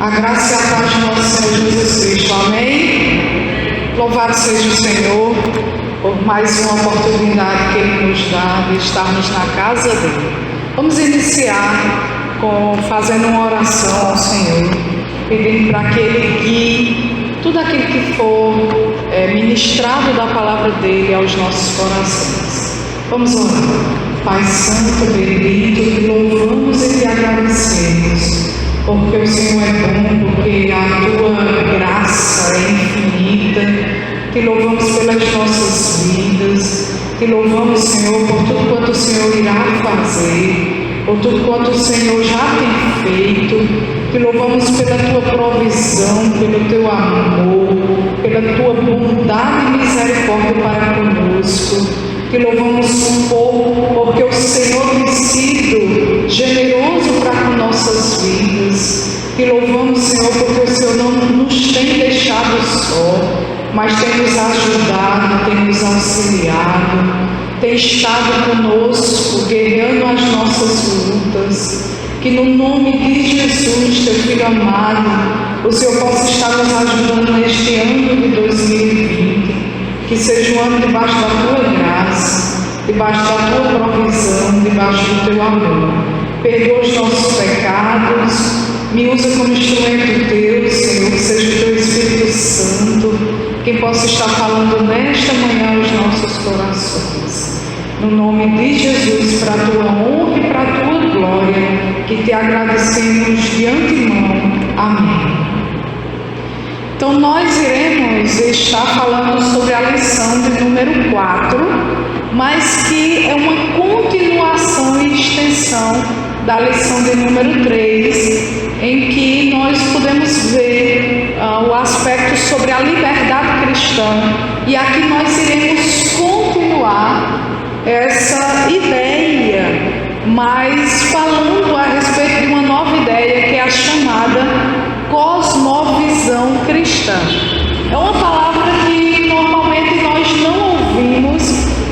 A graça e a paz de nosso Senhor Jesus Cristo. Amém? Louvado seja o Senhor por mais uma oportunidade que Ele nos dá de estarmos na casa dEle. Vamos iniciar fazendo uma oração ao Senhor, pedindo para que Ele guie tudo aquilo que for ministrado da palavra dEle aos nossos corações. Vamos orar. Pai Santo, bendito, te louvamos e te agradecemos, porque o Senhor é bom, porque a tua graça é infinita. Te louvamos pelas nossas vidas, te louvamos, Senhor, por tudo quanto o Senhor irá fazer, por tudo quanto o Senhor já tem feito. Te louvamos pela tua provisão, pelo teu amor, pela tua bondade e misericórdia para conosco. Te louvamos porque o Senhor tem sido generoso para com nossas vidas. Te louvamos, Senhor, porque o Senhor não nos tem deixado só, mas tem nos ajudado, tem nos auxiliado, tem estado conosco, guerreando as nossas lutas. Que no nome de Jesus, teu Filho amado, o Senhor possa estar nos ajudando neste ano de 2020. Que seja um ano debaixo da tua graça, debaixo da tua provisão, debaixo do teu amor. Perdoa os nossos pecados, me usa como instrumento teu, Senhor, que seja o teu Espírito Santo quem possa estar falando nesta manhã aos nossos corações. No nome de Jesus, para a tua honra e para a tua glória, que te agradecemos de antemão. Amém. Então nós iremos estar falando sobre a lição de número 4, mas que é uma continuação e extensão da lição de número 3, em que nós podemos ver o aspecto sobre a liberdade cristã, e aqui nós iremos continuar essa ideia, mas falando a respeito de uma nova ideia, que é a chamada cosmovisão cristã. É uma palavra que normalmente nós não ouvimos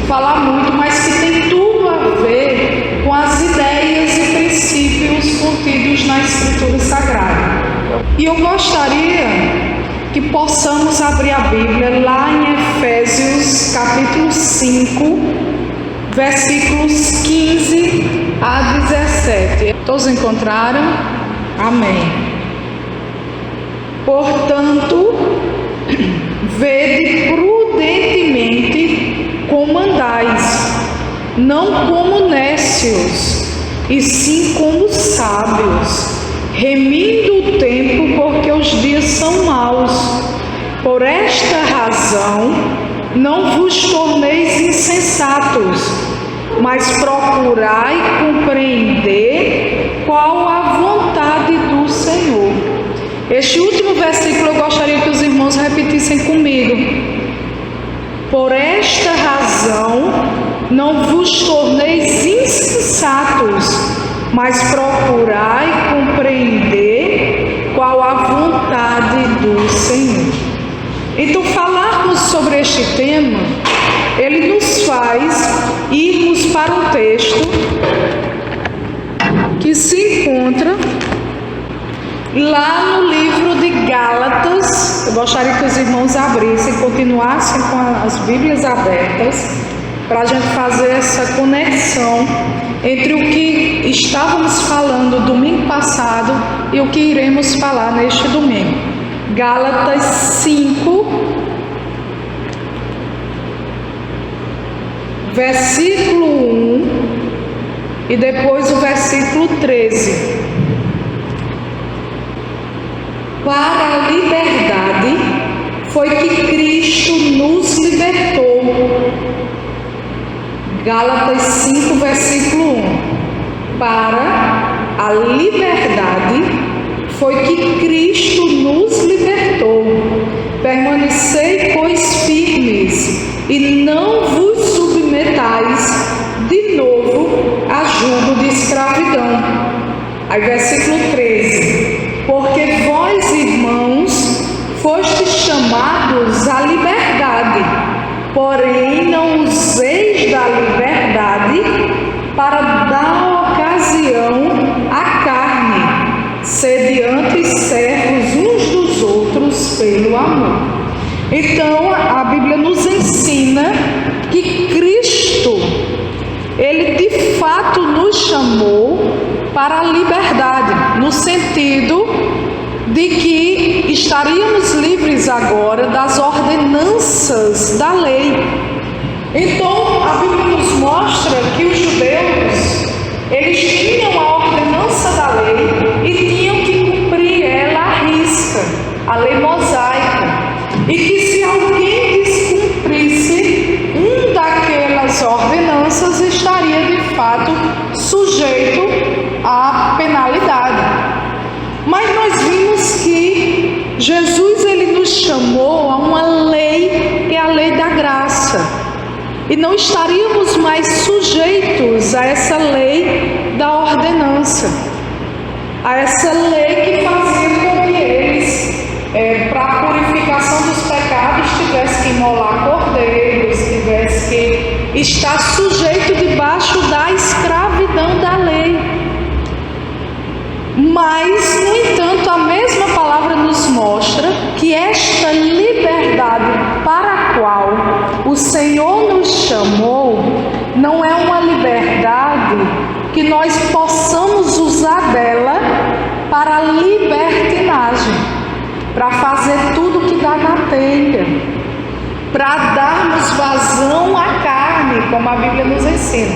falar muito, mas que tem tudo a ver com as ideias e princípios contidos na Escritura Sagrada. E eu gostaria que possamos abrir a Bíblia lá em Efésios capítulo 5, versículos 15 a 17. Todos encontraram? Amém. Portanto, vede prudentemente como andais, não como nécios, e sim como sábios, remindo o tempo, porque os dias são maus. Por esta razão, não vos torneis insensatos, mas procurai compreender qual a vontade do Senhor. Este último versículo eu gostaria que os irmãos repetissem comigo. Por esta razão, não vos torneis insensatos, mas procurai compreender qual a vontade do Senhor. Então, falarmos sobre este tema, ele nos faz irmos para um texto que se encontra lá no livro de Gálatas. Eu gostaria que os irmãos abrissem, continuassem com as Bíblias abertas, para a gente fazer essa conexão entre o que estávamos falando domingo passado e o que iremos falar neste domingo. Gálatas 5, versículo 1 e depois o versículo 13. Para a liberdade foi que Cristo nos libertou. Gálatas 5, versículo 1. Para a liberdade foi que Cristo nos libertou. Permanecei, pois, firmes, e não vos submetais de novo a jugo de escravidão. Aí, versículo 13. Porque vós, irmãos, fostes chamados à liberdade, porém não useis da liberdade para dar ocasião à carne, sede antes servos Então a Bíblia nos ensina que Cristo, Ele de fato nos chamou para a liberdade, no sentido de que estaríamos livres agora das ordenanças da lei. Então a Bíblia nos mostra que os judeus, eles tinham a ordenança da lei e tinham que cumprir ela à risca, a lei mosaica. E que se alguém descumprisse daquelas ordenanças, estaria de fato sujeito à penalidade. Mas nós vimos que Jesus, Ele nos chamou a uma lei, que é a lei da graça. E não estaríamos mais sujeitos a essa lei da ordenança, a essa lei que fazia com que eles, para a purificação dos pecados, tivesse que imolar cordeiros, tivesse que estar sujeito debaixo da escravidão da lei. Mas, no entanto, a mesma palavra nos mostra que esta liberdade para a qual o Senhor nos chamou não é uma liberdade que nós possamos usar dela para a libertinagem, para fazer tudo que dá na telha, para darmos vazão à carne, como a Bíblia nos ensina.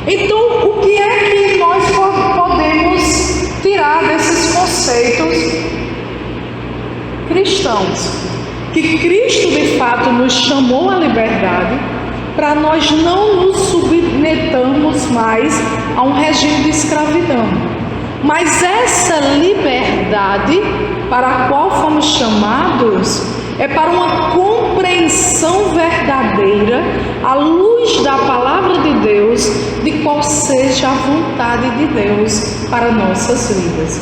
Então, o que é que nós podemos tirar desses conceitos cristãos? Que Cristo de fato nos chamou à liberdade, para nós não nos submetermos mais a um regime de escravidão. Mas essa liberdade para a qual fomos chamados é para uma compreensão verdadeira, à luz da palavra de Deus, de qual seja a vontade de Deus para nossas vidas.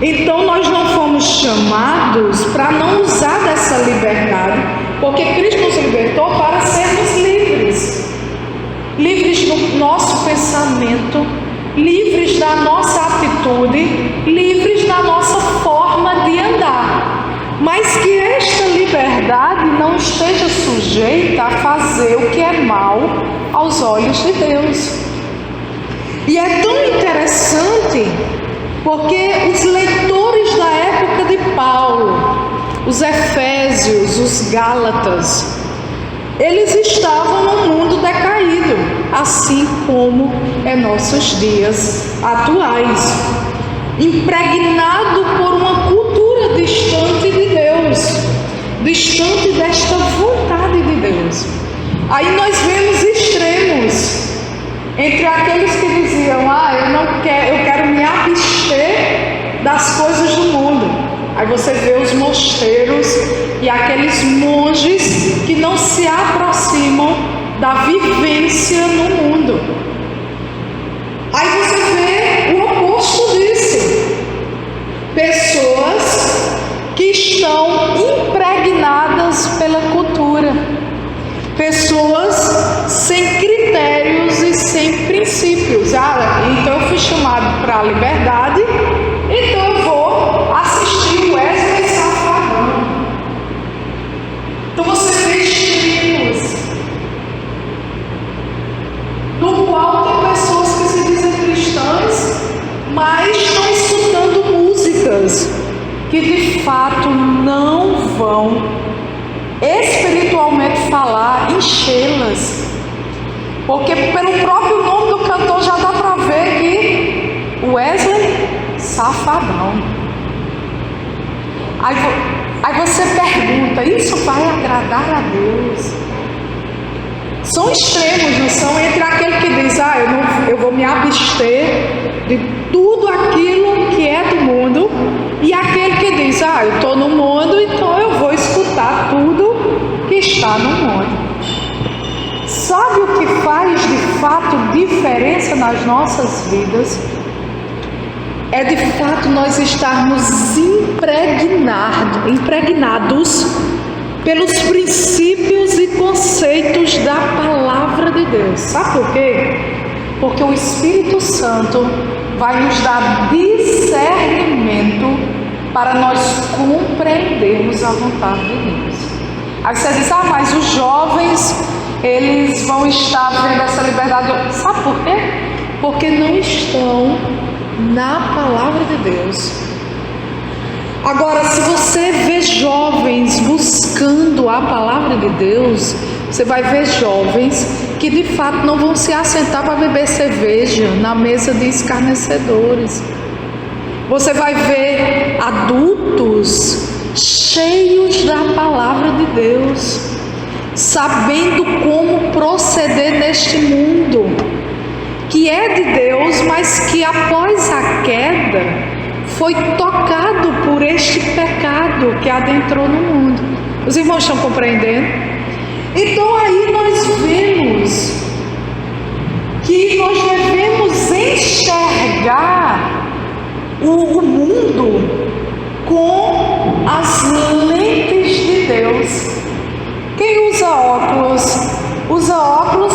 Então nós não fomos chamados para não usar dessa liberdade, porque Cristo nos libertou para sermos livres. Livres do nosso pensamento, livres da nossa atitude, livres da nossa forma de andar. Mas que esta liberdade não esteja sujeita a fazer o que é mal aos olhos de Deus. E é tão interessante, porque os leitores da época de Paulo, os Efésios, os Gálatas, eles estavam no mundo decaído, assim como é nossos dias atuais, impregnado por uma cultura distante de Deus, distante desta vontade de Deus. Aí nós vemos extremos entre aqueles que diziam: eu quero me abster das coisas do mundo. Aí você vê os mosteiros e aqueles monges que não se aproximam da vivência no mundo. Aí você vê o oposto disso: pessoas que estão impregnadas pela cultura, pessoas sem critérios e sem princípios. Então eu fui chamado para a liberdade, então eu vou assistir o Wesley Safadão. Então você vê estilos, no qual tem pessoas que se dizem cristãs, mas estão escutando músicas que de fato não vão espiritualmente falar, enchê-las. Porque pelo próprio nome do cantor já dá para ver que Wesley Safadão. Aí você pergunta: isso vai agradar a Deus? São extremos, não são? Entre aquele que diz: eu vou me abster de tudo aquilo que é do mundo, e aquele que diz: eu estou no mundo, então eu vou escutar tudo que está no mundo. Sabe o que faz de fato diferença nas nossas vidas? É de fato nós estarmos impregnados pelos princípios e conceitos da palavra de Deus. Sabe por quê? Porque o Espírito Santo vai nos dar discernimento para nós compreendermos a vontade de Deus. Aí você diz, mas os jovens, eles vão estar vendo essa liberdade. Sabe por quê? Porque não estão na palavra de Deus. Agora, se você vê jovens buscando a palavra de Deus, você vai ver jovens que de fato não vão se assentar para beber cerveja na mesa de escarnecedores. Você vai ver adultos cheios da palavra de Deus, sabendo como proceder neste mundo, que é de Deus, mas que após a queda foi tocado por este pecado que adentrou no mundo. Os irmãos estão compreendendo? Então aí nós vemos que nós devemos enxergar o mundo com as lentes de Deus. Quem usa óculos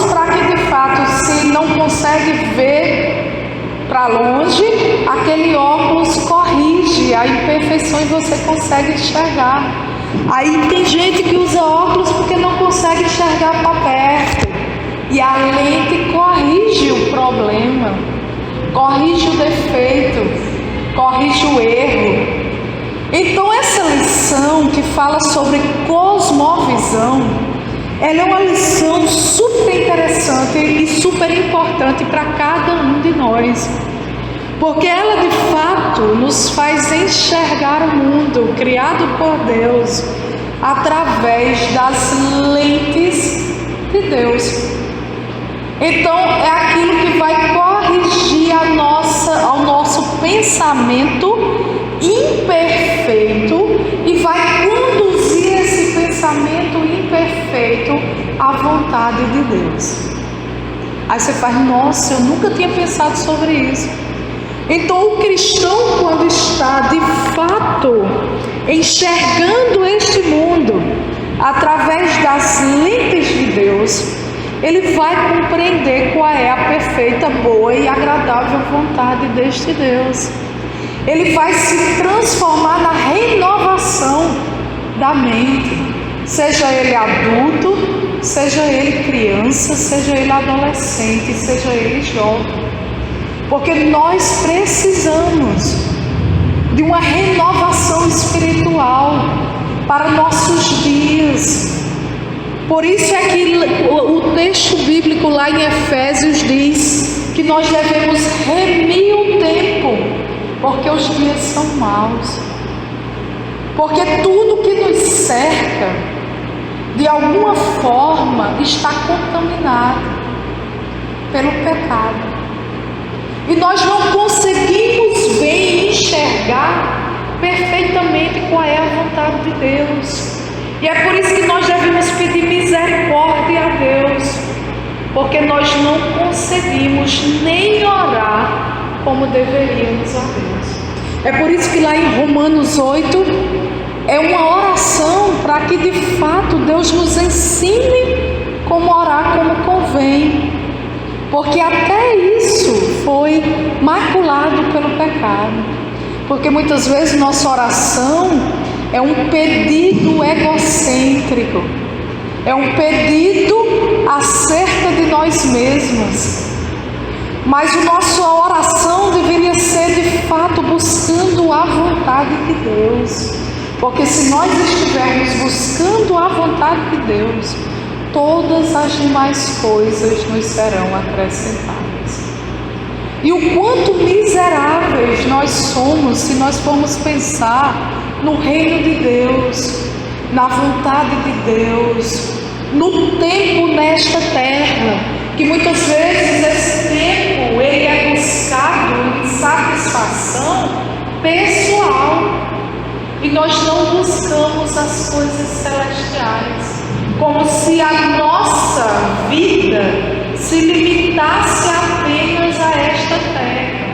para que de fato, se não consegue ver para longe, aquele óculos corrige a imperfeição e você consegue enxergar. Aí tem gente que usa óculos porque não consegue enxergar para perto, e a lente corrige o problema, corrige o defeito, corrige o erro. Então essa lição que fala sobre cosmovisão, ela é uma lição super interessante e super importante para cada um de nós, porque ela de fato nos faz enxergar o mundo criado por Deus através das lentes de Deus. Então é aquilo que vai corrigir ao nosso pensamento imperfeito e vai conduzir esse pensamento imperfeito à vontade de Deus. Aí você faz, nossa, eu nunca tinha pensado sobre isso. Então o cristão, quando está de fato enxergando este mundo através das lentes de Deus, ele vai compreender qual é a perfeita, boa e agradável vontade deste Deus. Ele vai se transformar na renovação da mente, seja ele adulto, seja ele criança, seja ele adolescente, seja ele jovem. Porque nós precisamos de uma renovação espiritual para nossos dias. Por isso é que o texto bíblico lá em Efésios diz que nós devemos remir o tempo, porque os dias são maus. Porque tudo que nos cerca, de alguma forma, está contaminado pelo pecado. E nós não conseguimos ver e enxergar perfeitamente qual é a vontade de Deus. E é por isso que nós devemos pedir misericórdia a Deus, porque nós não conseguimos nem orar como deveríamos a Deus. É por isso que lá em Romanos 8 é uma oração para que de fato Deus nos ensine como orar como convém, porque até isso foi maculado pelo pecado. Porque muitas vezes nossa oração é um pedido egocêntrico, é um pedido acerca de nós mesmos. Mas a nossa oração deveria ser de fato buscando a vontade de Deus. Porque se nós estivermos buscando a vontade de Deus, todas as demais coisas nos serão acrescentadas. E o quanto miseráveis nós somos se nós formos pensar no reino de Deus, na vontade de Deus, no tempo nesta terra, que muitas vezes esse tempo ele é buscado em satisfação pessoal, e nós não buscamos as coisas celestiais, como se a nossa vida se limitasse apenas a esta terra.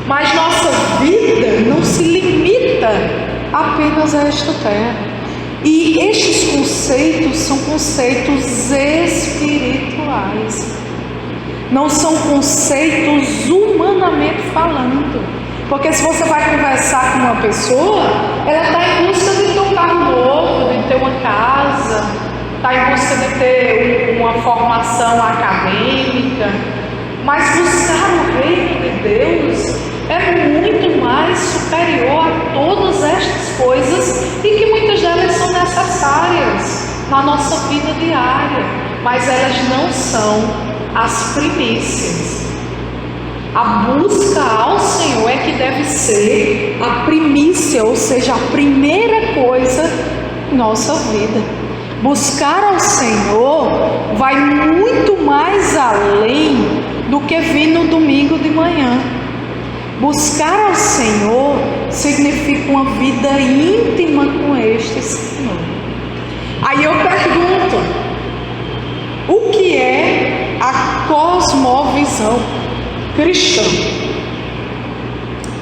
Mas nossa vida não se limita apenas a esta terra. E estes conceitos são conceitos espirituais, não são conceitos humanamente falando. Porque se você vai conversar com uma pessoa, ela está em busca de um um carro novo, de ter uma casa, está em busca de ter uma formação acadêmica, mas buscar o reino de Deus é muito mais superior a todas estas coisas, e que muitas delas são necessárias na nossa vida diária, mas elas não são as primícias. A busca ao Senhor é que deve ser a primícia, ou seja, a primeira coisa em nossa vida. Buscar ao Senhor vai muito mais além do que vir no domingo de manhã. Buscar ao Senhor significa uma vida íntima com este Senhor. Aí eu pergunto, o que é a cosmovisão cristã?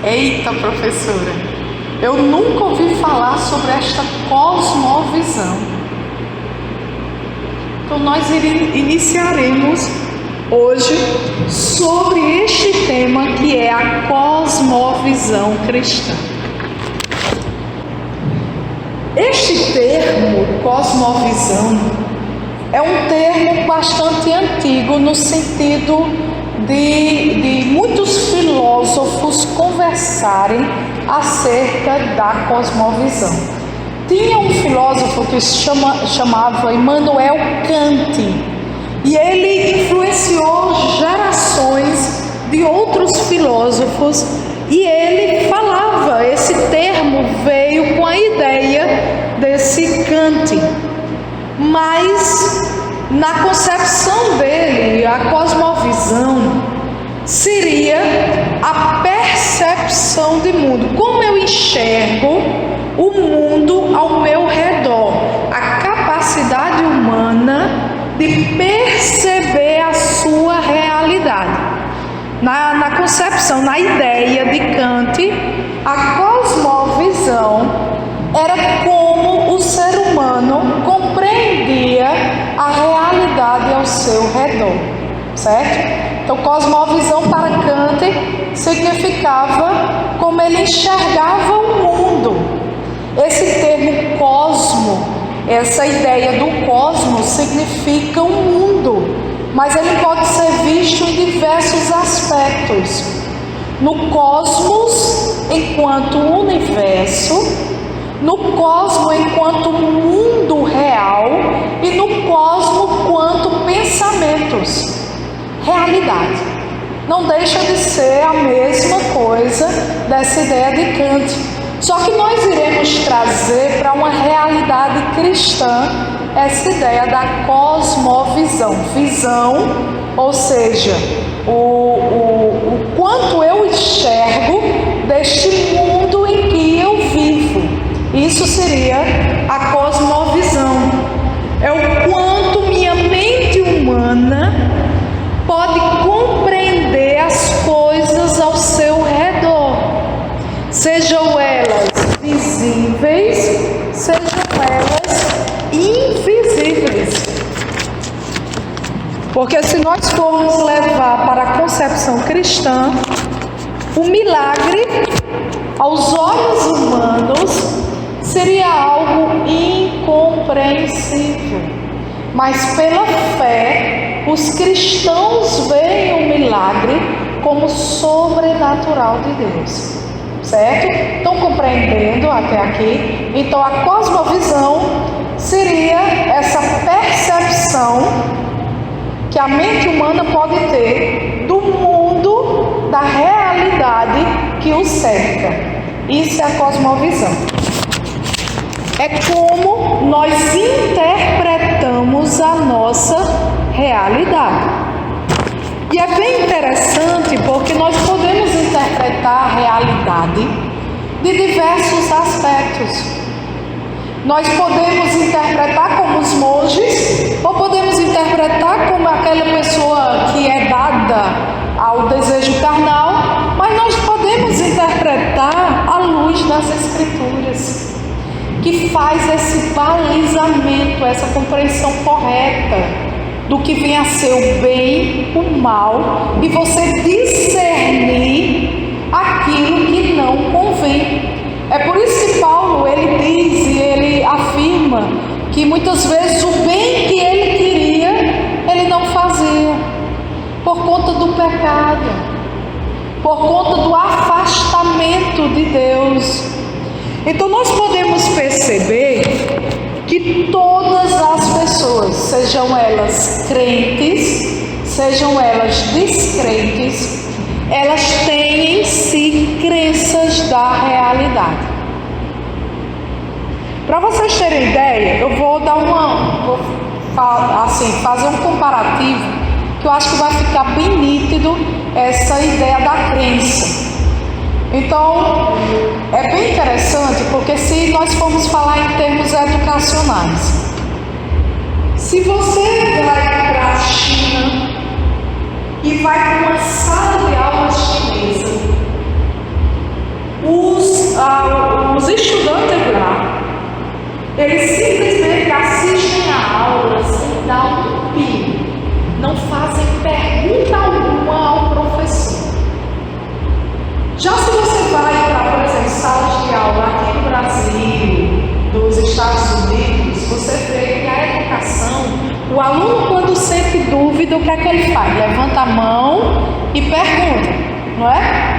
Eita, professora, eu nunca ouvi falar sobre esta cosmovisão. Então nós iniciaremos hoje sobre este tema, que é a cosmovisão cristã. Este termo, cosmovisão, é um termo bastante antigo, no sentido de muitos filósofos conversarem acerca da cosmovisão. Tinha um filósofo que se chamava Immanuel Kant, e ele influenciou gerações de outros filósofos, e ele falava, esse termo veio com a ideia desse Kant, mas na concepção dele, a cosmovisão seria a percepção de mundo, como eu enxergo o mundo ao meu redor, a capacidade humana de perceber a sua realidade. Na concepção, na ideia de Kant, a cosmovisão era como o ser humano compreendia a realidade ao seu redor, certo? Então, cosmovisão para Kant significava como ele enxergava o mundo. Esse termo cosmo, essa ideia do cosmos, significa um mundo, mas ele pode ser visto em diversos aspectos. No cosmos enquanto universo, no cosmo enquanto mundo real e no cosmo quanto pensamentos, realidade. Não deixa de ser a mesma coisa dessa ideia de Kant. Só que nós iremos trazer para uma realidade cristã essa ideia da cosmovisão. Visão, ou seja, o quanto eu enxergo deste mundo em que eu vivo. Isso seria a cosmovisão. É o quanto minha mente humana pode compreender as coisas ao seu redor, sejam elas visíveis, sejam elas invisíveis. Porque se nós formos levar para a concepção cristã, o milagre aos olhos humanos seria algo incompreensível, mas pela fé os cristãos veem o milagre como sobrenatural de Deus, certo? Estão compreendendo até aqui? Então a cosmovisão seria essa percepção que a mente humana pode ter do mundo, da realidade que o cerca. Isso é a cosmovisão. É como nós interpretamos a nossa realidade. E é bem interessante porque nós podemos interpretar a realidade de diversos aspectos. Nós podemos interpretar como os monges, ou podemos interpretar como aquela pessoa que é dada ao desejo carnal, mas nós podemos interpretar à luz das Escrituras, que faz esse balizamento, essa compreensão correta do que vem a ser o bem, o mal, e você discernir aquilo que não convém. É por isso que Paulo, ele diz, e ele ele afirma que muitas vezes o bem que ele queria, ele não fazia, por conta do pecado, por conta do afastamento de Deus. Então nós podemos perceber que todas as pessoas, sejam elas crentes, sejam elas descrentes, elas têm em si crenças da realidade. Para vocês terem ideia, eu vou dar fazer um comparativo que eu acho que vai ficar bem nítido essa ideia da crença. Então, é bem interessante, porque se nós formos falar em termos educacionais, se você vai para a China e vai para uma sala de aula chinesa, os estudantes lá, eles simplesmente assistem a aula sem dar um pio, não fazem pergunta alguma ao professor. Já se você vai para, por exemplo, salas de aula aqui no Brasil, dos Estados Unidos, você vê que a educação, o aluno quando sente dúvida, o que é que ele faz? Levanta a mão e pergunta, não é?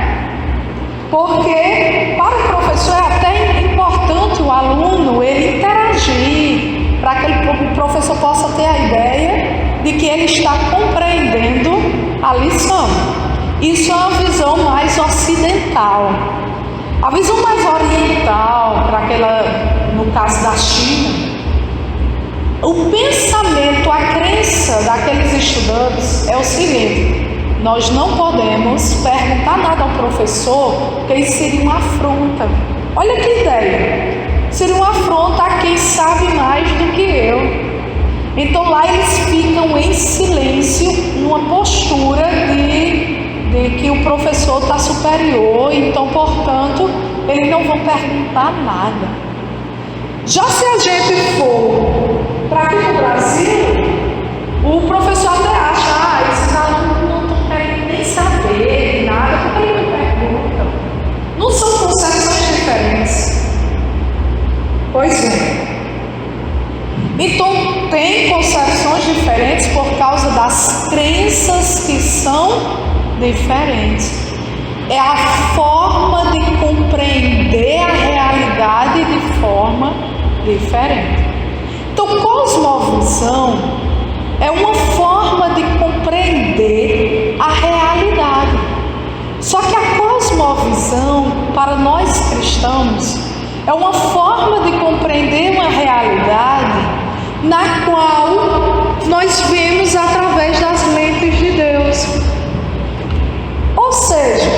Porque para o professor é até importante o aluno ele interagir, para que o professor possa ter a ideia de que ele está compreendendo a lição. Isso é uma visão mais ocidental. A visão mais oriental, no caso da China, o pensamento, a crença daqueles estudantes é o seguinte: nós não podemos perguntar nada ao professor, porque isso seria uma afronta. Olha que ideia! Seria uma afronta a quem sabe mais do que eu. Então lá eles ficam em silêncio, numa postura de que o professor está superior, então, portanto, eles não vão perguntar nada. Já se a gente for para aqui no Brasil, o professor até acha, esses alunos não estão querendo nem saber nada, porque eles não perguntam. Não são concepções diferentes? Pois bem. Então, tem concepções diferentes por causa das crenças que são diferentes. É a forma de compreender a realidade de forma diferente. Então, cosmovisão é uma forma de compreender a realidade. Só que a cosmovisão, para nós cristãos, é uma forma de compreender uma realidade na qual nós vemos através das lentes de Deus. Ou seja,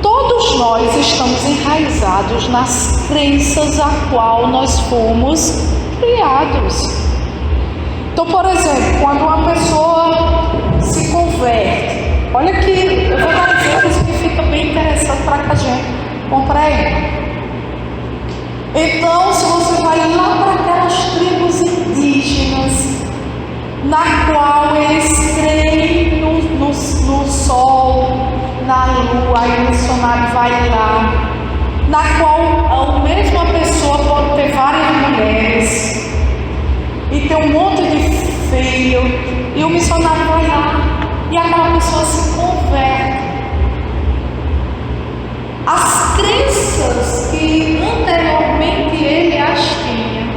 todos nós estamos enraizados nas crenças a qual nós fomos criados. Então, por exemplo, quando uma pessoa se converte, olha que eu vou dar exemplos que fica bem interessante para que a gente compreenda. Então, se você vai lá para aquelas tribos indígenas, na qual eles creem no sol, na lua, aí o missionário vai lá, na qual a mesma pessoa pode ter várias mulheres e ter um monte de filho, e o missionário vai lá e aquela pessoa se converte. As crenças que anteriormente ele as tinha,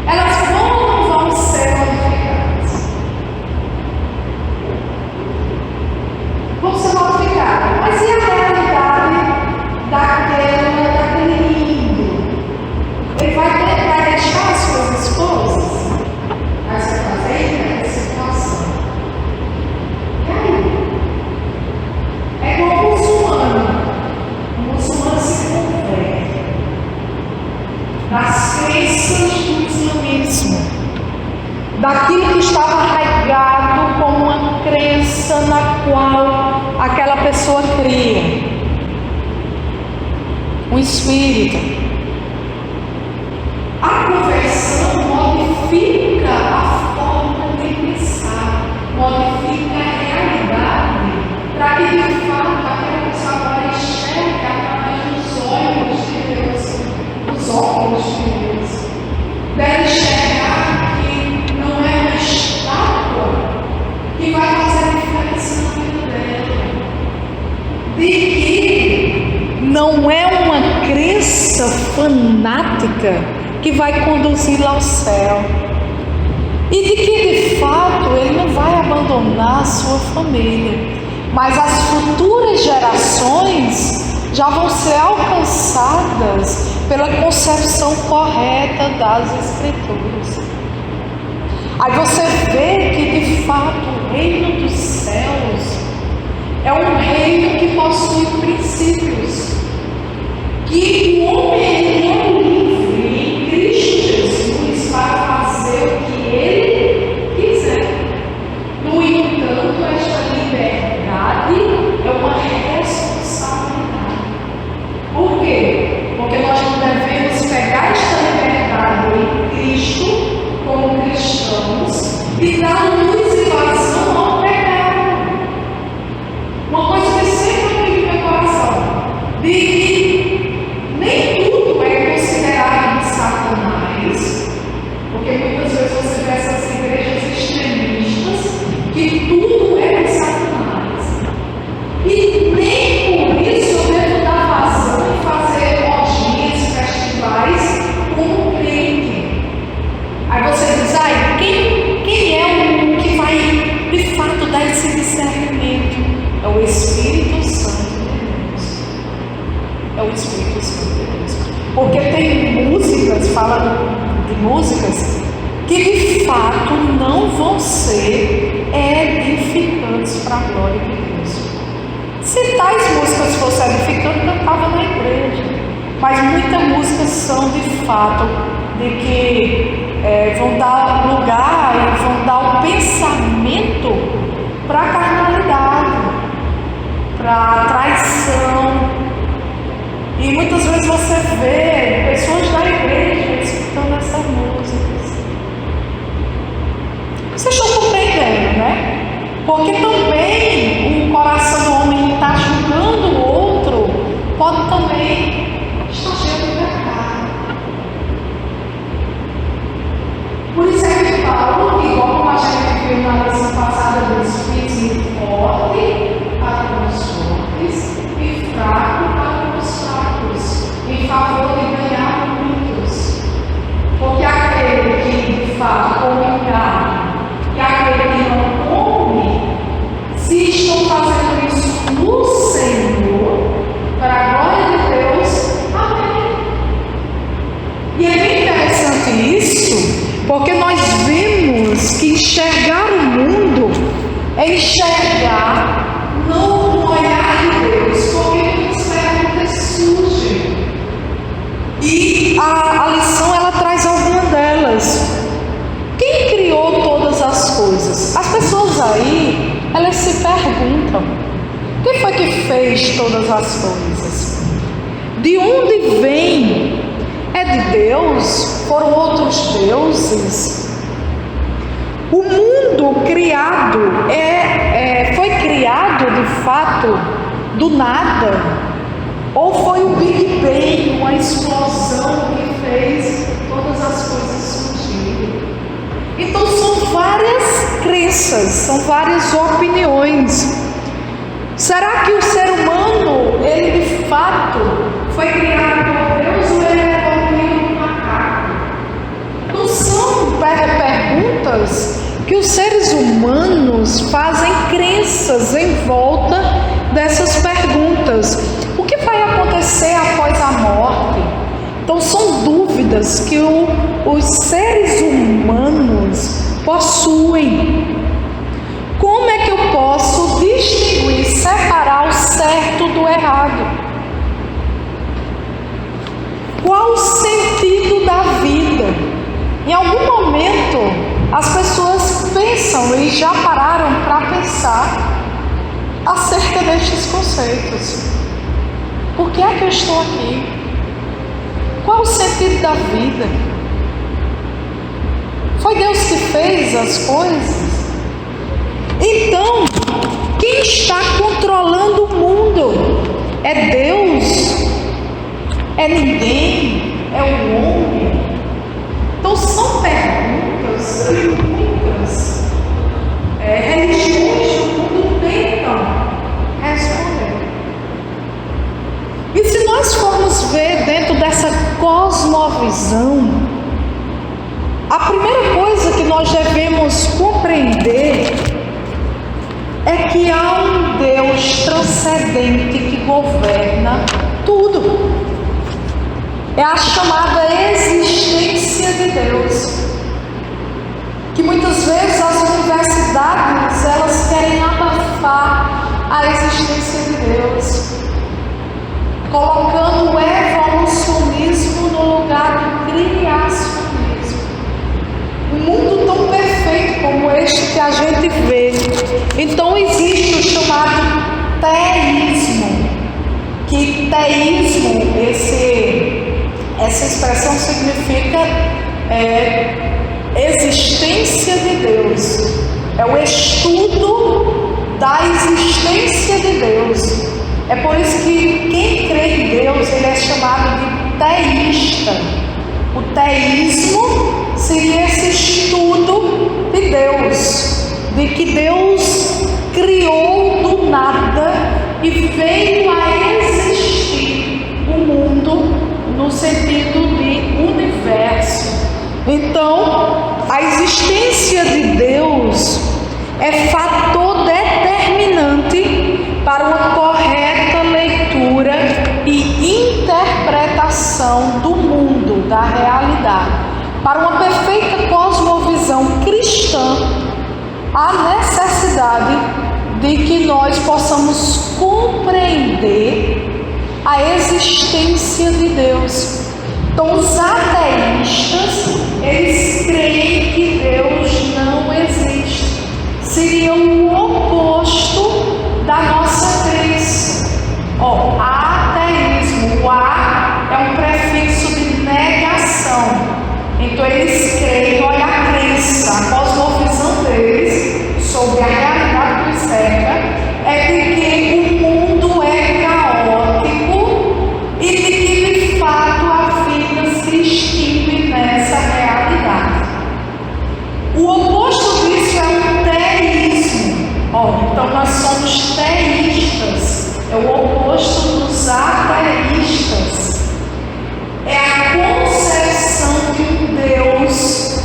elas vão ou não vão ser modificadas? Vão ser modificadas. Mas e a realidade daquele índio? Ele vai deixar as suas esposas? Vai se fazer essa situação? E aí? É como o muçulmano. O muçulmano se converte das crenças do islamismo, daquilo que estava arraigado como uma crença na qual aquela pessoa cria, um espírito. A conversão modifica a forma de pensar, modifica a realidade, para que de fato aquela pessoa agora enxergue através dos olhos de Deus, dos óculos de Deus. crença fanática que vai conduzi-lo ao céu. E de que, de fato, ele não vai abandonar a sua família, mas as futuras gerações já vão ser alcançadas pela concepção correta das Escrituras. Aí você vê que, de fato, o reino dos céus é um reino que possui princípios, que o homem é livre em Cristo Jesus para fazer o que ele quiser. No entanto, esta liberdade é uma responsabilidade. Por quê? Porque nós não devemos pegar esta liberdade em Cristo como cristãos e dar luz e vazão ao pecado. Uma coisa que sempre tive no meu coração, de que nem tudo é considerado de Satanás, porque muitas vezes você vê essas igrejas extremistas que tudo é de Satanás. E nem por isso eu devo dar vazão e fazer orgias, festivais como crente. Aí você diz, quem é o que vai de fato dar esse discernimento? É o Espírito Santo de Deus. É o Espírito Santo de Deus. Porque tem músicas, fala de músicas, que de fato não vão ser edificantes para a glória de Deus. Se tais músicas fossem edificantes, cantava na igreja. Mas muitas músicas são de fato de que vão dar lugar e vão dar o pensamento para a carnalidade, para a traição. E muitas vezes você vê pessoas da igreja escutando essas músicas. Vocês estão compreendendo, né? Porque também o coração do homem está julgando o outro, pode também estar cheio de pecado. Por isso é que Paulo, igual como a gente viu na lição passada, diz: fiz forte para os fortes e fraco para os fracos, em favor de ganhar muitos. Porque aquele que de fato come carne e aquele que não come, se estão fazendo isso no Senhor, para a glória de Deus, amém. E é bem interessante isso, porque nós vemos que enxergar o mundo é enxergar não no olhar de Deus, porque muitas perguntas surgem. E a lição ela traz alguma delas. Quem criou todas as coisas? As pessoas aí, elas se perguntam: quem foi que fez todas as coisas? De onde vem? É de Deus? Foram outros deuses? O mundo criado foi criado de fato do nada? Ou foi o Big Bang, uma explosão que fez todas as coisas surgirem? Então são várias crenças, são várias opiniões. Será que o ser humano, ele de fato foi criado por Deus ou ele é como um macaco? Não são perguntas que os seres humanos fazem crenças em volta dessas perguntas. O que vai acontecer após a morte? Então são dúvidas que os seres humanos possuem. Como é que eu posso distinguir, separar o certo do errado? Qual o sentido da vida? Em algum momento, as pessoas pensam e já pararam para pensar acerca destes conceitos. Por que é que eu estou aqui? Qual o sentido da vida? Foi Deus que fez as coisas? Então, quem está controlando o mundo? É Deus? É ninguém? É o homem? Então são perguntas que muitas religiões do mundo tentam responder. E se nós formos ver dentro dessa que há um Deus transcendente que governa tudo. É a chamada existência de Deus, que muitas vezes as universidades elas querem abafar a existência de Deus, colocando o evolucionismo no lugar do criacionismo. Um mundo tão perfeito como este que a gente vê. Então existe o chamado teísmo, que teísmo, essa expressão significa existência de Deus. É o estudo da existência de Deus. É por isso que quem crê em Deus, ele é chamado de teísta. O teísmo seria esse estudo de Deus, de que Deus criou do nada e veio a existir o mundo no sentido de universo. Então, a existência de Deus é fator determinante para uma correta leitura e interpretação do mundo, da realidade. Para uma perfeita cosmovisão cristã, há necessidade de que nós possamos compreender a existência de Deus. Então, os ateístas, eles creem que Deus não existe. Seria o oposto da nossa crença. Ateísmo, o A é um prefixo de negação. Então eles creem, olha a crença, a cosmovisão deles sobre a realidade que cerca é de que o mundo é caótico e de que de fato a vida se extingue nessa realidade. O oposto disso é o teísmo. Então nós somos teístas, é o oposto dos ateístas. É a concepção de um Deus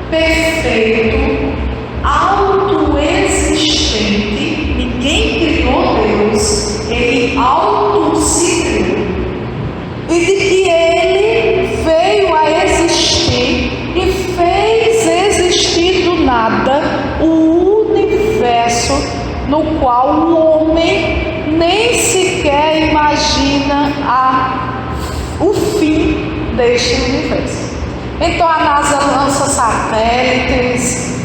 perfeito, autoexistente. Ninguém criou Deus, ele auto-se criou. E de que ele veio a existir e fez existir do nada o universo no qual o homem nem sequer imagina o fim deste universo. Então a NASA lança satélites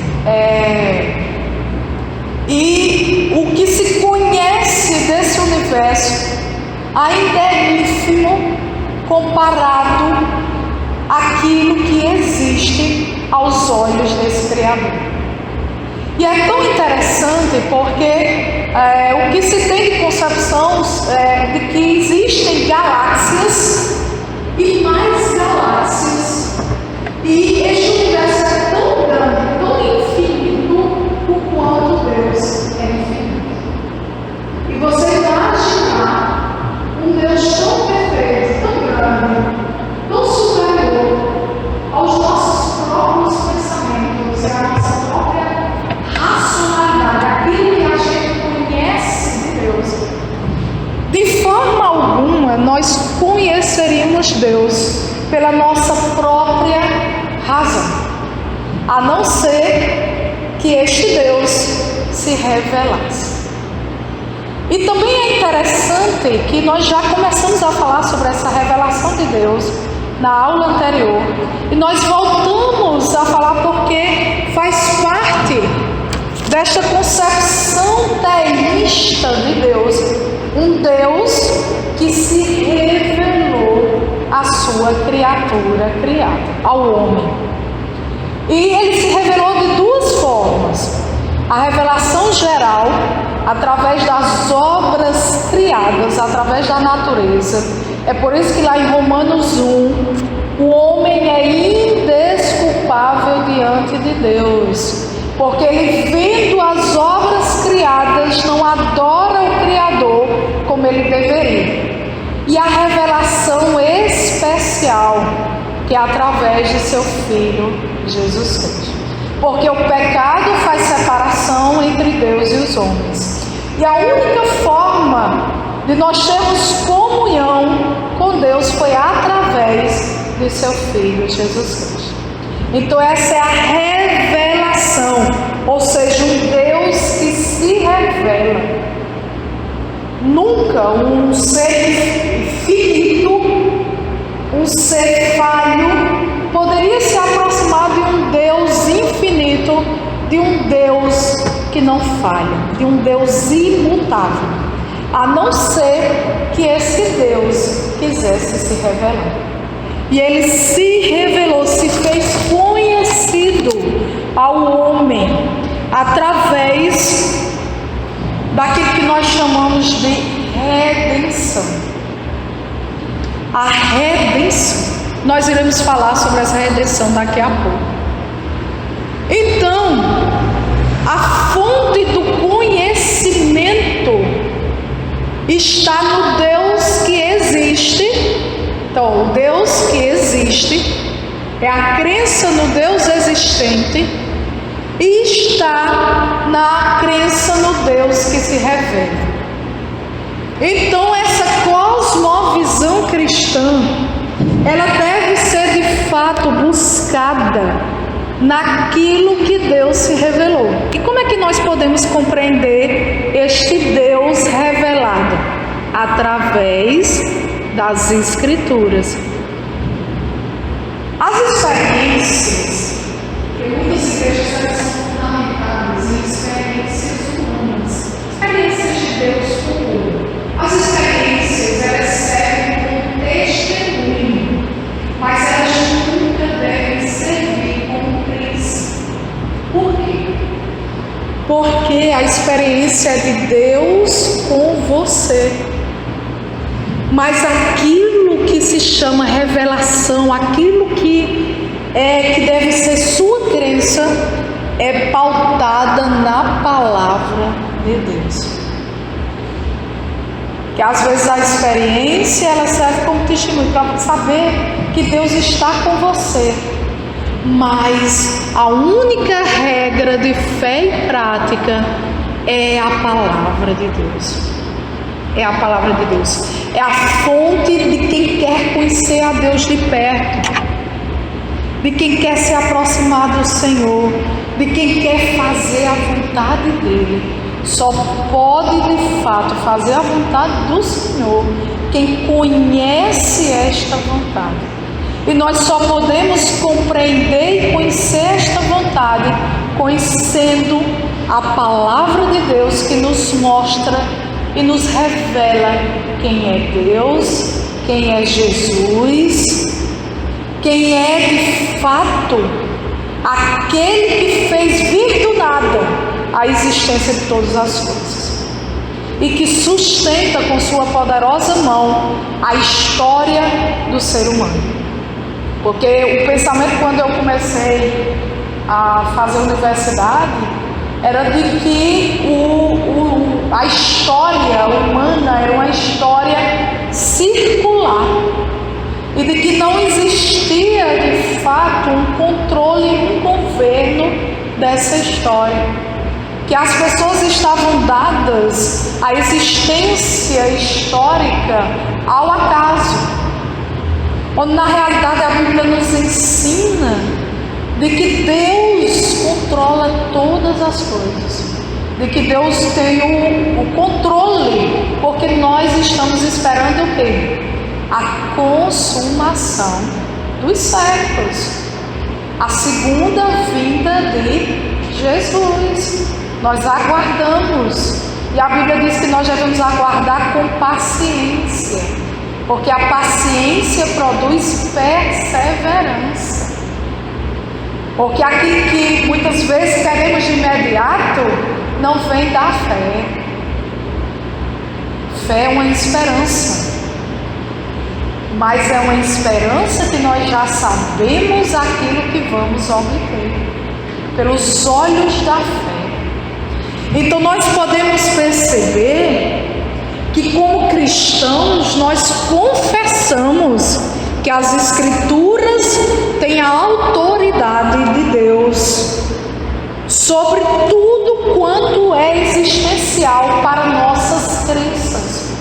e o que se conhece desse universo ainda é ínfimo comparado àquilo que existe aos olhos desse Criador. E é tão interessante porque o que se tem de concepção de que existem galáxias e mais galáxias, e este universo é tão grande, tão infinito, o quanto Deus é infinito. E você imaginar um Deus tão perfeito, tão grande, tão superior aos nossos próprios pensamentos e à nossa própria racionalidade, aquilo que a gente conhece de Deus. De forma alguma nós conheceríamos Deus pela nossa própria razão, a não ser que este Deus se revelasse. E também é interessante que nós já começamos a falar sobre essa revelação de Deus na aula anterior, e nós voltamos a falar porque faz parte desta concepção teísta de Deus, um Deus que se revelou à sua criatura criada, ao homem. E ele se revelou de duas formas: a revelação geral, através das obras criadas, através da natureza. É por isso que lá em Romanos 1, o homem é indesculpável diante de Deus, porque ele, vendo as obras criadas, não adora o Criador como ele deveria. E a revelação especial, que é através de seu Filho Jesus Cristo, porque o pecado faz separação entre Deus e os homens, E a única forma de nós termos comunhão com Deus foi através de seu Filho, Jesus Cristo. Então essa é a revelação, ou seja, um Deus que se revela. Nunca um ser finito, um ser falho, poderia se aproximar de um Deus infinito, de um Deus que não falha, de um Deus imutável, a não ser que esse Deus quisesse se revelar. E ele se revelou, se fez conhecido ao homem através daquilo que nós chamamos de redenção. A redenção. Nós iremos falar sobre essa redenção daqui a pouco. Então, a fonte do conhecimento está no Deus que existe. Então, o Deus que existe é a crença no Deus existente e está na crença no Deus que se revela. Então, essa cosmovisão cristã, ela deve ser de fato buscada naquilo que Deus se revelou. E como é que nós podemos compreender este Deus revelado? Através das Escrituras. As experiências, que muitas igrejas são fundamentadas em experiências humanas, experiências de Deus comum. As experiências, elas servem como testemunho, mas elas nunca devem servir como princípio. Por quê? Porque a experiência é de Deus com você. Mas aquilo que se chama revelação, aquilo que deve ser sua crença, é pautada na palavra de Deus. Que às vezes a experiência, ela serve como testemunho para saber que Deus está com você. Mas a única regra de fé e prática é a palavra de Deus. É a palavra de Deus. É a fonte de quem quer conhecer a Deus de perto, de quem quer se aproximar do Senhor, de quem quer fazer a vontade dEle. Só pode de fato fazer a vontade do Senhor quem conhece esta vontade. E nós só podemos compreender e conhecer esta vontade conhecendo a palavra de Deus, que nos mostra e nos revela quem é Deus, quem é Jesus, quem é de fato aquele que fez vir do nada a existência de todas as coisas e que sustenta com sua poderosa mão a história do ser humano. Porque o pensamento, quando eu comecei a fazer universidade, era de que a história humana era uma história circular e de que não existia de fato um controle, um governo dessa história, que as pessoas estavam dadas à existência histórica ao acaso, onde na realidade a Bíblia nos ensina de que Deus controla todas as coisas, de que Deus tem o controle, porque nós estamos esperando o quê? A consumação dos séculos, a segunda vinda de Jesus. Nós aguardamos, e a Bíblia diz que nós devemos aguardar com paciência, porque a paciência produz perseverança. Porque aquilo que muitas vezes queremos de imediato não vem da fé. Fé é uma esperança, mas é uma esperança que nós já sabemos aquilo que vamos obter, pelos olhos da fé. Então nós podemos perceber que, como cristãos, nós confessamos que as Escrituras têm a autoridade de Deus sobre tudo quanto é existencial essencial para nossas crenças.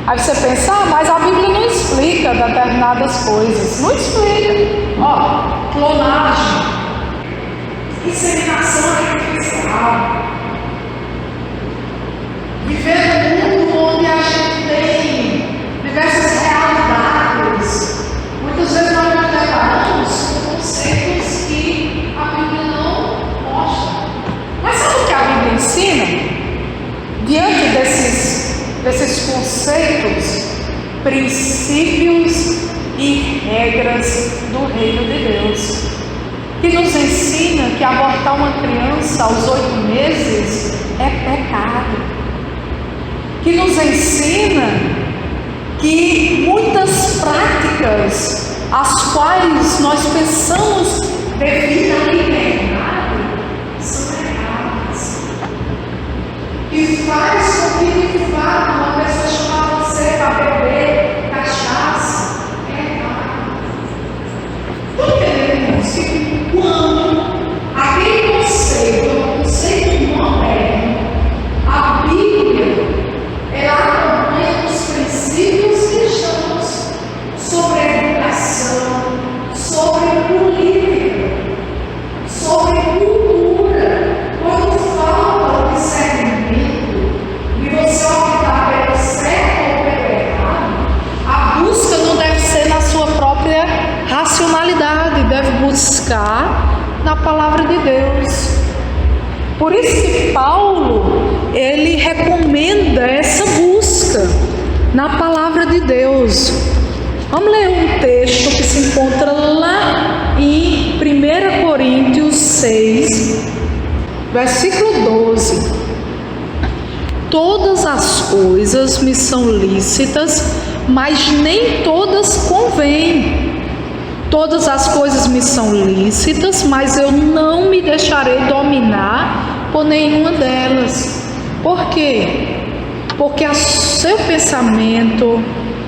Aí você pensa, mas a Bíblia não explica determinadas coisas. Não explica. Ó, clonagem, inseminação artificial, viver num mundo onde a gente tem diversas realidades. Muitas vezes nós nos deparamos com conceitos que a Bíblia não mostra. Mas sabe o que a Bíblia ensina? Diante desses conceitos, princípios e regras do reino de Deus, que nos ensina que abortar uma criança aos 8 meses é pecado, que nos ensina que muitas práticas as quais nós pensamos devido à liberdade são erradas, e faz com que de fato uma pessoa chamar você para beber cachaça é errado. Porque entendemos que quando aquele conceito é um conceito moderno, a Bíblia ela acompanha os princípios cristãos sobre educação, sobre política, sobre cultura. Quando falta o discernimento e você optar pelo certo ou pelo errado, a busca não deve ser na sua própria racionalidade, deve buscar na palavra de Deus. Por isso que Paulo, ele recomenda essa busca na palavra de Deus. Vamos ler um texto que se encontra lá em 1 Coríntios 6, versículo 12. Todas as coisas me são lícitas, mas nem todas convêm. Todas as coisas me são lícitas, mas eu não me deixarei dominar por nenhuma delas. Por quê? Porque o seu pensamento,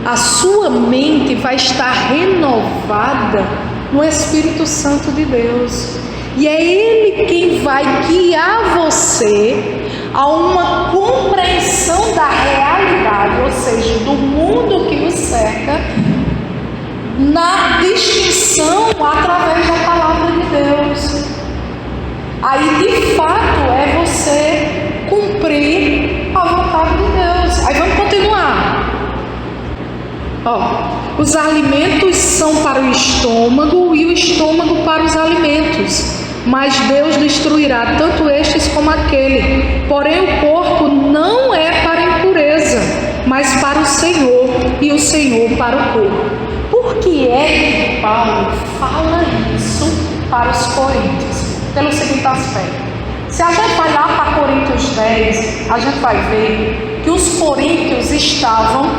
a sua mente vai estar renovada no Espírito Santo de Deus. E é Ele quem vai guiar você a uma compreensão da realidade, ou seja, do mundo que o cerca, na distinção através da palavra de Deus. Aí de fato é você cumprir a vontade de Deus. Aí vamos continuar. Os alimentos são para o estômago e o estômago para os alimentos, mas Deus destruirá tanto estes como aquele. Porém o corpo não é para a impureza, mas para o Senhor, e o Senhor para o corpo. Por que é que Paulo fala isso para os coríntios? Pelo seguinte aspecto: se a gente vai lá para Coríntios 10, a gente vai ver que os coríntios estavam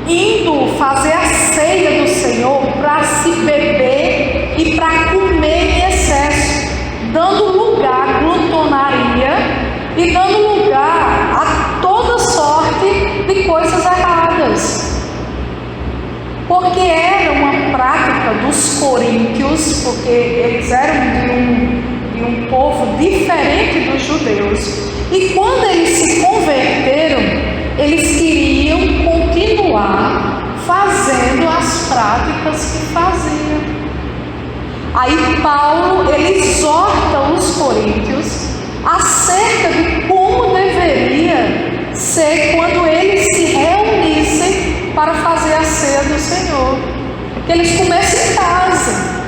indo fazer a ceia do Senhor para se beber e para comer em excesso, dando lugar à glutonaria e dando lugar a toda sorte de coisas erradas. Porque era uma prática dos coríntios, porque eles eram de um povo diferente dos judeus. E quando eles se converteram, eles queriam continuar fazendo as práticas que faziam. Aí Paulo, ele exorta os coríntios acerca de como deveria ser quando eles se reunissem para fazer a ceia do Senhor. Que eles comessem em casa,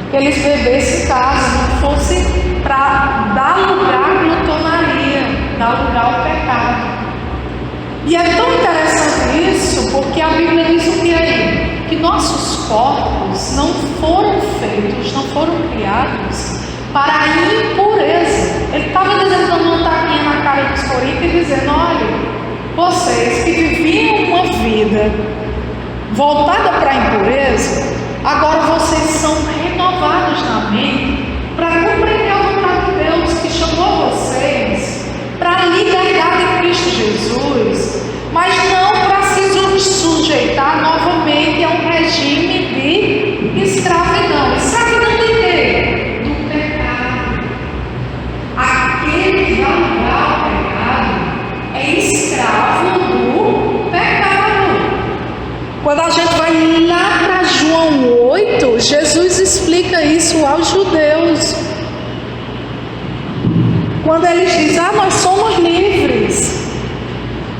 que eles bebessem em casa, não fosse para dar lugar à glutonaria, dar lugar ao pecado. E é tão interessante isso, porque a Bíblia diz o que aí? Que nossos corpos não foram feitos, não foram criados para a impureza. Ele estava dizendo, dando uma tapinha na cara dos coríntios e dizendo: olha, vocês que viviam uma vida voltada para a impureza, agora vocês são renovados na mente para compreender a vontade de Deus, que chamou vocês para a liberdade em Cristo Jesus, mas não para se sujeitar novamente a um regime de escravidão. Escravidão de quê? Do pecado. Aquele que dá lugar ao pecado explica isso aos judeus. Quando eles dizem, nós somos livres.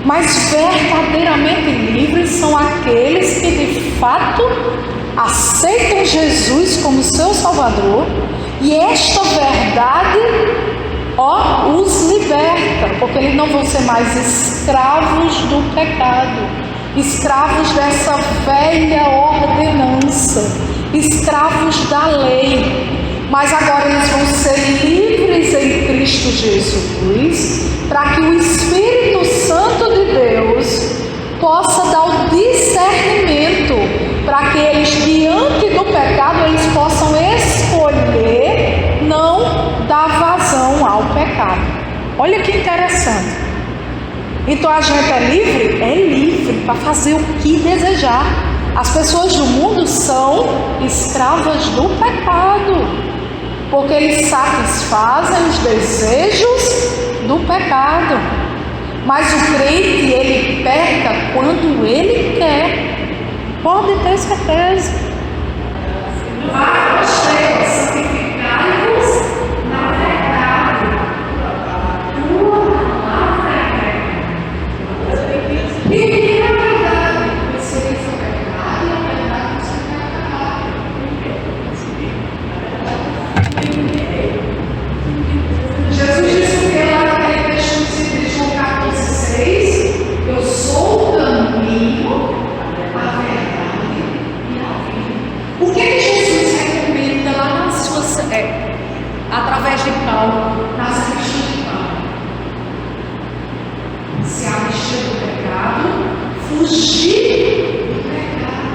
Mas verdadeiramente livres são aqueles que de fato aceitam Jesus como seu Salvador, e esta verdade, os liberta, porque eles não vão ser mais escravos do pecado, escravos dessa velha ordenança, escravos da lei, mas agora eles vão ser livres em Cristo Jesus, para que o Espírito Santo de Deus possa dar o discernimento, para que eles, diante do pecado, eles possam escolher não dar vazão ao pecado. Olha que interessante. Então a gente é livre? É livre para fazer o que desejar. As pessoas do mundo são escravas do pecado, porque eles satisfazem os desejos do pecado. Mas o crente, ele peca quando ele quer. Pode ter certeza. Vai ser santificai-vos na verdade. Tua palavra é verdade. E o que é a verdade? Conhecereis a verdade e a verdade vos libertará. Jesus disse o que lá naquele texto de João 14,6: eu sou o caminho, a verdade e a vida. O que Jesus recomenda lá nas suas, através de Paulo, nas epístolas de Paulo? Se abster do pecado, fugir do pecado.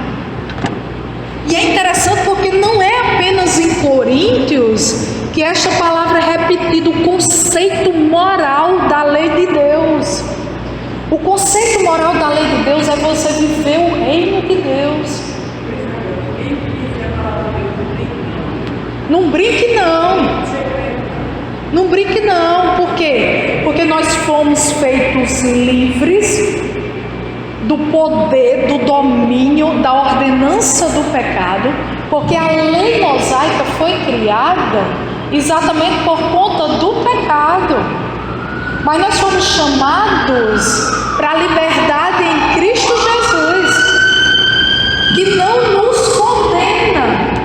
E é interessante porque não é apenas em Coríntios que esta palavra é repetida, o conceito moral da lei de Deus. O conceito moral da lei de Deus é você viver o reino de Deus. Não brinque não. Não brinque não. Por quê? Porque nós fomos feitos livres do poder, do domínio, da ordenança do pecado, porque a lei mosaica foi criada exatamente por conta do pecado. Mas nós fomos chamados para a liberdade em Cristo Jesus, que não nos condena.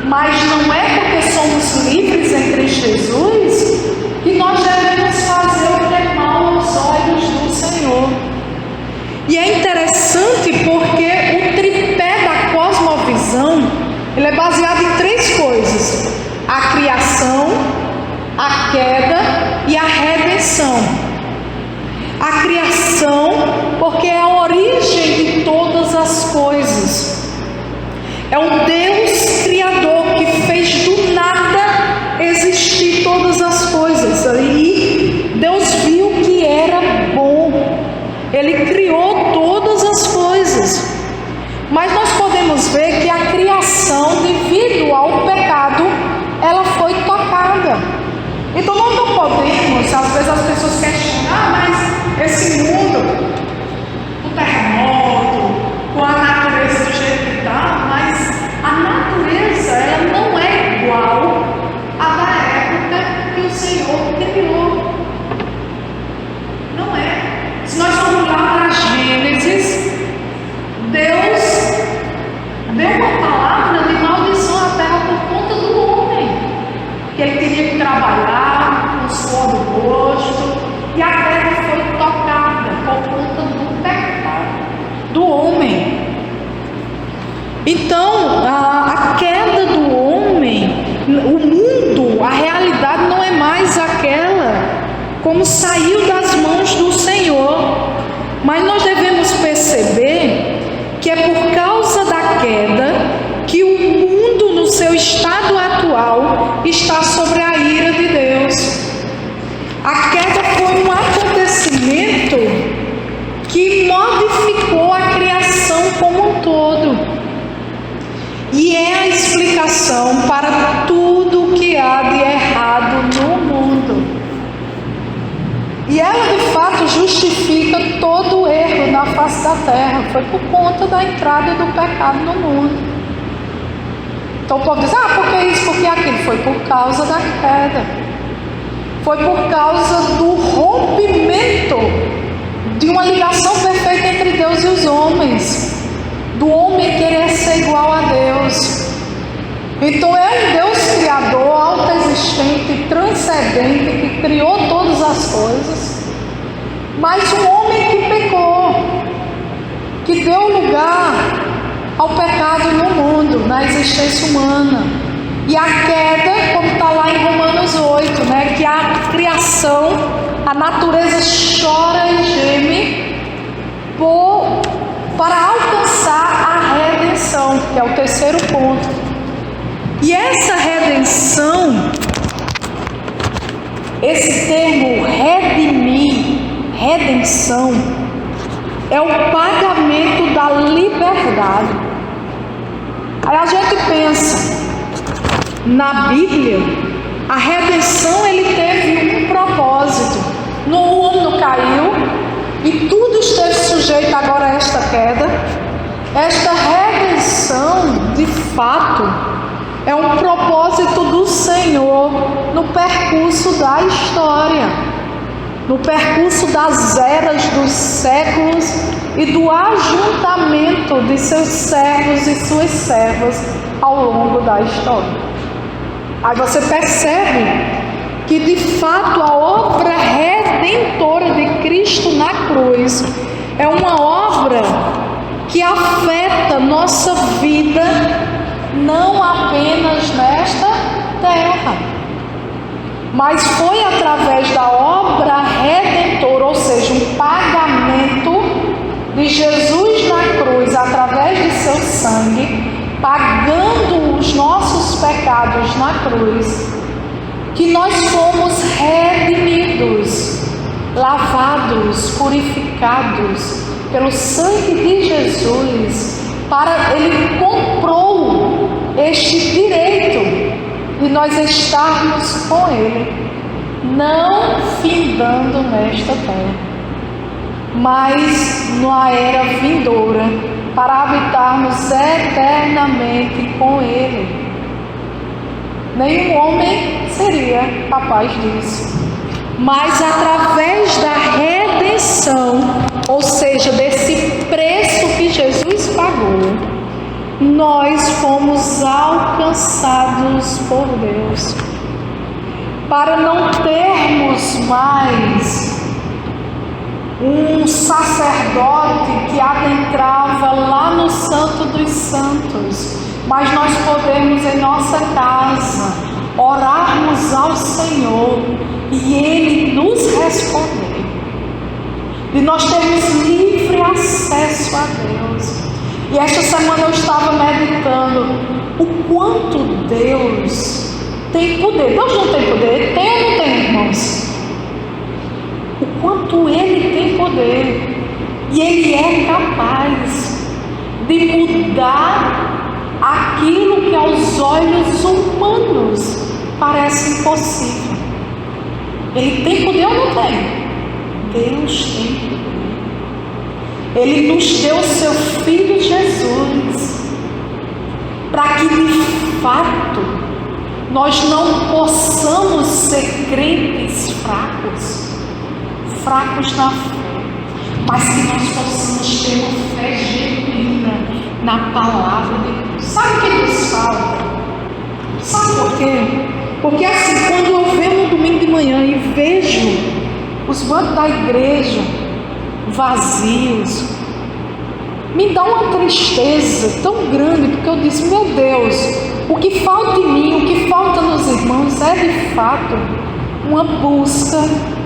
Mas não é porque somos livres em Cristo Jesus que nós devemos fazer o que é mal aos olhos do Senhor. E é interessante porque o tripé da cosmovisão, ele é baseado em 3 coisas: a criação, a queda e a redenção. A criação, porque é a origem de todas as coisas. É um Deus criador que fez do nada existir todas as coisas. E Deus viu que era bom. Ele criou todas as coisas. Mas nós podemos ver que a criação, devido ao pecado, ela foi tocada. Então nós não podemos, às vezes as pessoas questionam, mas esse mundo, o terremoto, com a natureza do jeito que está, mas a natureza, ela não é igual à da época que o Senhor criou. Não é. Se nós formos lá para Gênesis, Deus deu uma palavra de maldição à terra por conta do homem, que ele teria que trabalhar com o suor do rosto, e a terra foi tocada por conta do pecado do homem. Então, a queda do homem, o mundo, a realidade não é mais aquela como saiu das mãos do Senhor. Mas nós devemos perceber que é por causa da queda que o mundo, no seu estado atual, está sobre a ira de Deus. A queda foi um acontecimento que modificou a criação como um todo. E é a explicação para tudo que há de errado no mundo. E ela de fato justifica todo o erro na face da terra. Foi por conta da entrada do pecado no mundo. Então o povo diz, por que isso, por que aquilo? Foi por causa da queda. Foi por causa do rompimento de uma ligação perfeita entre Deus e os homens. Do homem querer ser igual a Deus. Então é um Deus criador, autoexistente, transcendente, que criou todas as coisas. Mas um homem que pecou, que deu lugar ao pecado no mundo, na existência humana. E a queda, como está lá em Romanos 8, que a criação, a natureza chora e geme para alcançar a redenção, que é o terceiro ponto. E essa redenção, esse termo redimir, redenção, é o pagamento da liberdade. Aí a gente pensa, na Bíblia, a redenção ele teve um propósito. O homem não caiu e tudo esteve sujeito agora a esta queda. Esta redenção, de fato, é um propósito do Senhor no percurso da história, no percurso das eras, dos séculos e do ajuntamento de seus servos e suas servas ao longo da história. Aí você percebe que de fato a obra redentora de Cristo na cruz é uma obra que afeta nossa vida não apenas nesta terra, mas foi através da obra redentora, ou seja, um pagamento de Jesus na cruz, através de seu sangue, pagando os nossos pecados na cruz, que nós fomos redimidos, lavados, purificados pelo sangue de Jesus. Ele comprou este direito de nós estarmos com Ele, não findando nesta terra, mas na era vindoura, para habitarmos eternamente com Ele. Nenhum homem seria capaz disso, mas através da redenção, ou seja, desse preço que Jesus pagou, nós fomos alcançados por Deus, para não termos mais um sacerdote que adentrava lá no Santo dos Santos, mas nós podemos em nossa casa orarmos ao Senhor e Ele nos responder, e nós temos livre acesso a Deus. E esta semana eu estava meditando o quanto Deus tem poder. Deus não tem poder? Tem ou não tem, irmãos? O quanto Ele tem poder. E Ele é capaz de mudar aquilo que aos olhos humanos parece impossível. Ele tem poder ou não tem? Deus tem poder. Ele nos deu seu Filho Jesus, para que de fato nós não possamos ser crentes fracos na fé, mas que nós possamos ter uma fé genuína na palavra de Deus. Sabe o que nos falta? Sabe por quê? Porque assim, quando eu venho no domingo de manhã e vejo os bancos da igreja vazios, me dá uma tristeza tão grande, porque eu disse, meu Deus, o que falta em mim, o que falta nos irmãos é de fato uma busca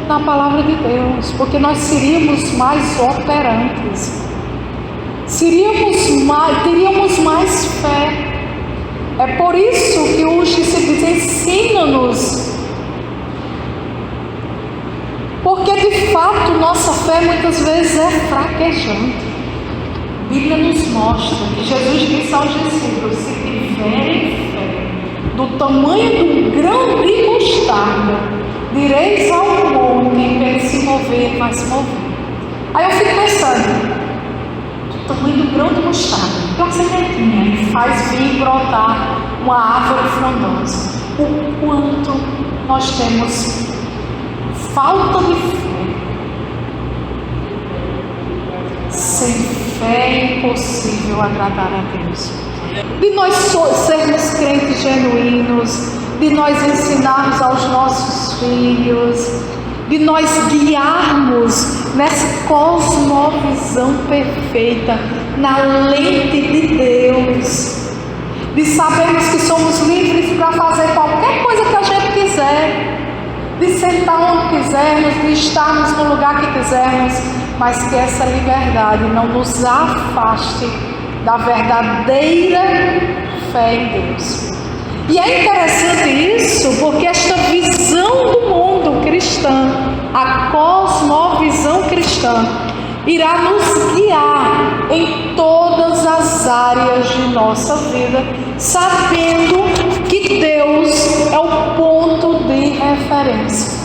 na palavra de Deus, porque nós seríamos mais operantes, teríamos mais fé. É por isso que os discípulos ensina-nos, porque de fato nossa fé muitas vezes é fraquejante. A Bíblia nos mostra que Jesus disse aos discípulos, se tiverem fé do tamanho de um grão de mostarda, direis ao monte para ele se mover, vai se mover. Aí eu fico pensando, tamanho do grão de mostarda, que é uma sementinha, e faz vir brotar uma árvore frondosa. O quanto nós temos falta de fé. Sem fé é impossível agradar a Deus. De nós sermos crentes genuínos, de nós ensinarmos aos nossos filhos, de nós guiarmos nessa cosmovisão perfeita, na lente de Deus, de sabermos que somos livres para fazer qualquer coisa que a gente quiser, de sentar onde quisermos, de estarmos no lugar que quisermos, mas que essa liberdade não nos afaste da verdadeira fé em Deus. E é interessante isso, porque esta visão do mundo cristã, a cosmovisão cristã, irá nos guiar em todas as áreas de nossa vida, sabendo que Deus é o ponto de referência.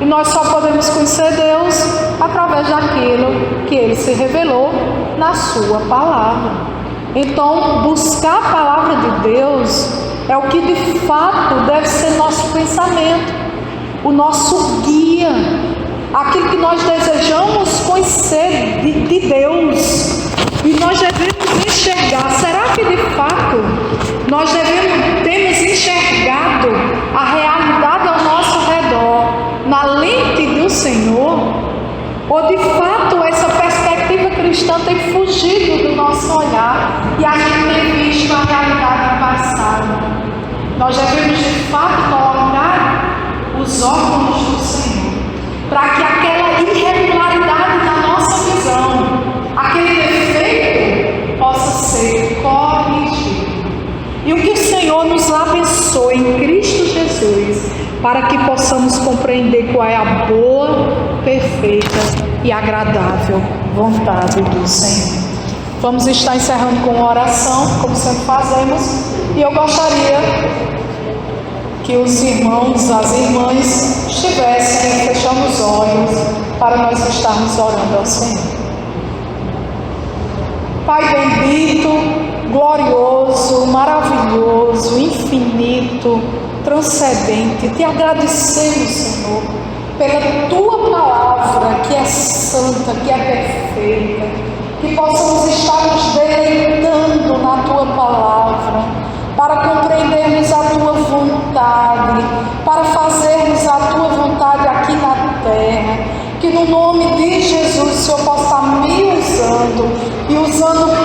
E nós só podemos conhecer Deus através daquilo que Ele se revelou na Sua palavra. Então, buscar a palavra de Deus é o que de fato deve ser nosso pensamento, o nosso guia, aquilo que nós desejamos conhecer de Deus. E nós devemos enxergar, será que de fato nós temos enxergado a realidade ao nosso redor na lente do Senhor? Ou de fato essa perspectiva cristã tem fugido do nosso olhar e a gente tem visto a realidade passada? Nós devemos de fato colocar os óculos do Senhor, para que aquela irregularidade na nossa visão, aquele defeito, possa ser corrigido. E o que o Senhor nos abençoe em Cristo Jesus, para que possamos compreender qual é a boa, perfeita e agradável vontade do Senhor. Vamos estar encerrando com uma oração, como sempre fazemos, e eu gostaria que os irmãos, as irmãs estivessem fechando os olhos para nós estarmos orando ao Senhor. Pai bendito, glorioso, maravilhoso, infinito, transcendente, te agradecemos, Senhor, pela Tua palavra que é santa, que é perfeita, que possamos estar nos deleitando na Tua palavra, para compreendermos a Tua vontade, para fazermos a Tua vontade aqui na terra, que no nome de Jesus o Senhor possa estar me usando e usando